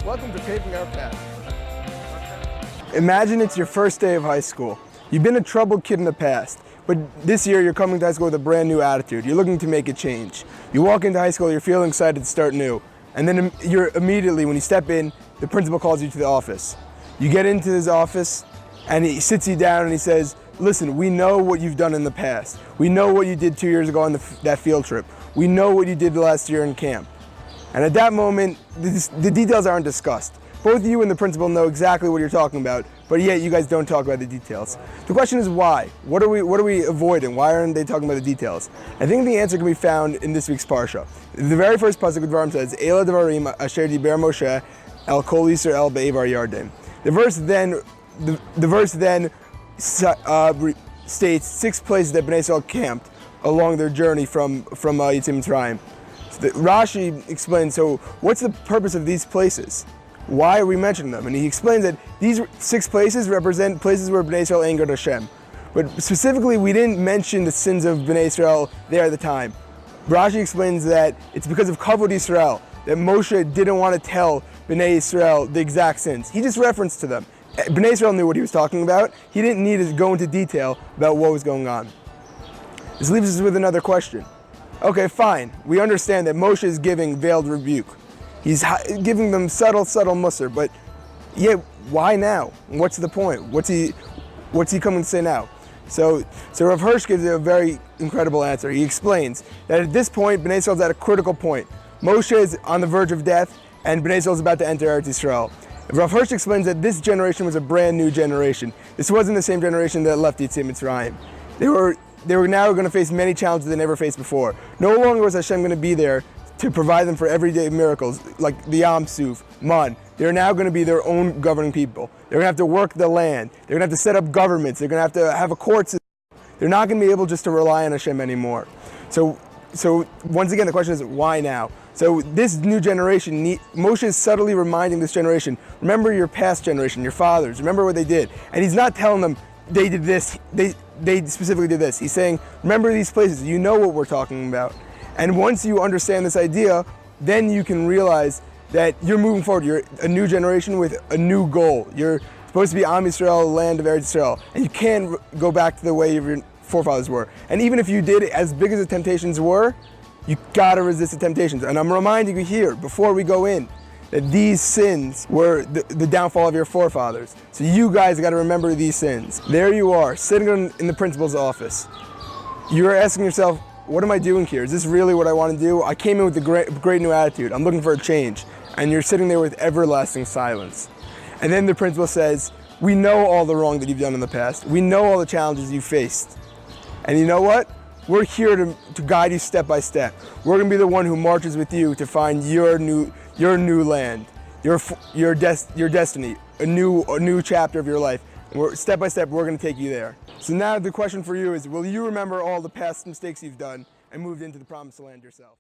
Welcome to Paving Our Path. Imagine it's your first day of high school. You've been a troubled kid in the past, but this year you're coming to high school with a brand new attitude. You're looking to make a change. You walk into high school, you're feeling excited to start new, and then you're immediately, when you step in, the principal calls you to the office. You get into his office, and he sits you down and he says, listen, we know what you've done in the past. We know what you did 2 years ago on that field trip. We know what you did last year in camp. And at that moment, the details aren't discussed. Both you and the principal know exactly what you're talking about, but yet you guys don't talk about the details. The question is why? What are we avoiding? Why aren't they talking about the details? I think the answer can be found in this week's Parsha. The very first pasuk of Devarim says, Ela Devarim asher diber Moshe el kol Yisrael be'evar Yarden. The verse then states 6 places that Bnei Israel camped along their journey from Yitzim Mitzrayim. Rashi explains, so what's the purpose of these places? Why are we mentioning them? And he explains that these 6 places represent places where Bnei Israel angered Hashem. But specifically, we didn't mention the sins of Bnei Israel there at the time. Rashi explains that it's because of Kavod Yisrael, that Moshe didn't want to tell Bnei Israel the exact sins. He just referenced to them. Bnei Israel knew what he was talking about. He didn't need to go into detail about what was going on. This leaves us with another question. Okay, fine. We understand that Moshe is giving veiled rebuke. He's giving them subtle musar, but yeah, why now? What's the point? What's he coming to say now? So Rav Hirsch gives a very incredible answer. He explains that at this point, Bnei Israel is at a critical point. Moshe is on the verge of death, and Bnei Israel is about to enter Eretz Yisrael. Rav Hirsch explains that this generation was a brand new generation. This wasn't the same generation that left Yitzim Mitzrayim. They were now going to face many challenges they never faced before. No longer was Hashem going to be there to provide them for everyday miracles like the Yam Suf, Man. They're now going to be their own governing people. They're going to have to work the land. They're going to have to set up governments. They're going to have a court system. They're not going to be able just to rely on Hashem anymore. So once again, the question is, why now? So this new generation, Moshe is subtly reminding this generation, remember your past generation, your fathers, remember what they did. And he's not telling them they did this, they specifically did this. He's saying, remember these places, you know what we're talking about. And once you understand this idea, then you can realize that you're moving forward. You're a new generation with a new goal. You're supposed to be Am Yisrael, land of Eretz Yisrael. And you can't go back to the way your forefathers were. And even if you did, as big as the temptations were, you gotta resist the temptations. And I'm reminding you here, before we go in, that these sins were the downfall of your forefathers. So you guys gotta remember these sins. There you are, sitting in the principal's office. You're asking yourself, what am I doing here? Is this really what I want to do? I came in with a great new attitude. I'm looking for a change. And you're sitting there with everlasting silence. And then the principal says, we know all the wrong that you've done in the past. We know all the challenges you faced. And you know what? We're here to guide you step by step. We're going to be the one who marches with you to find your new land, your destiny, a new chapter of your life. Step by step, we're going to take you there. So now the question for you is, will you remember all the past mistakes you've done and moved into the promised land yourself?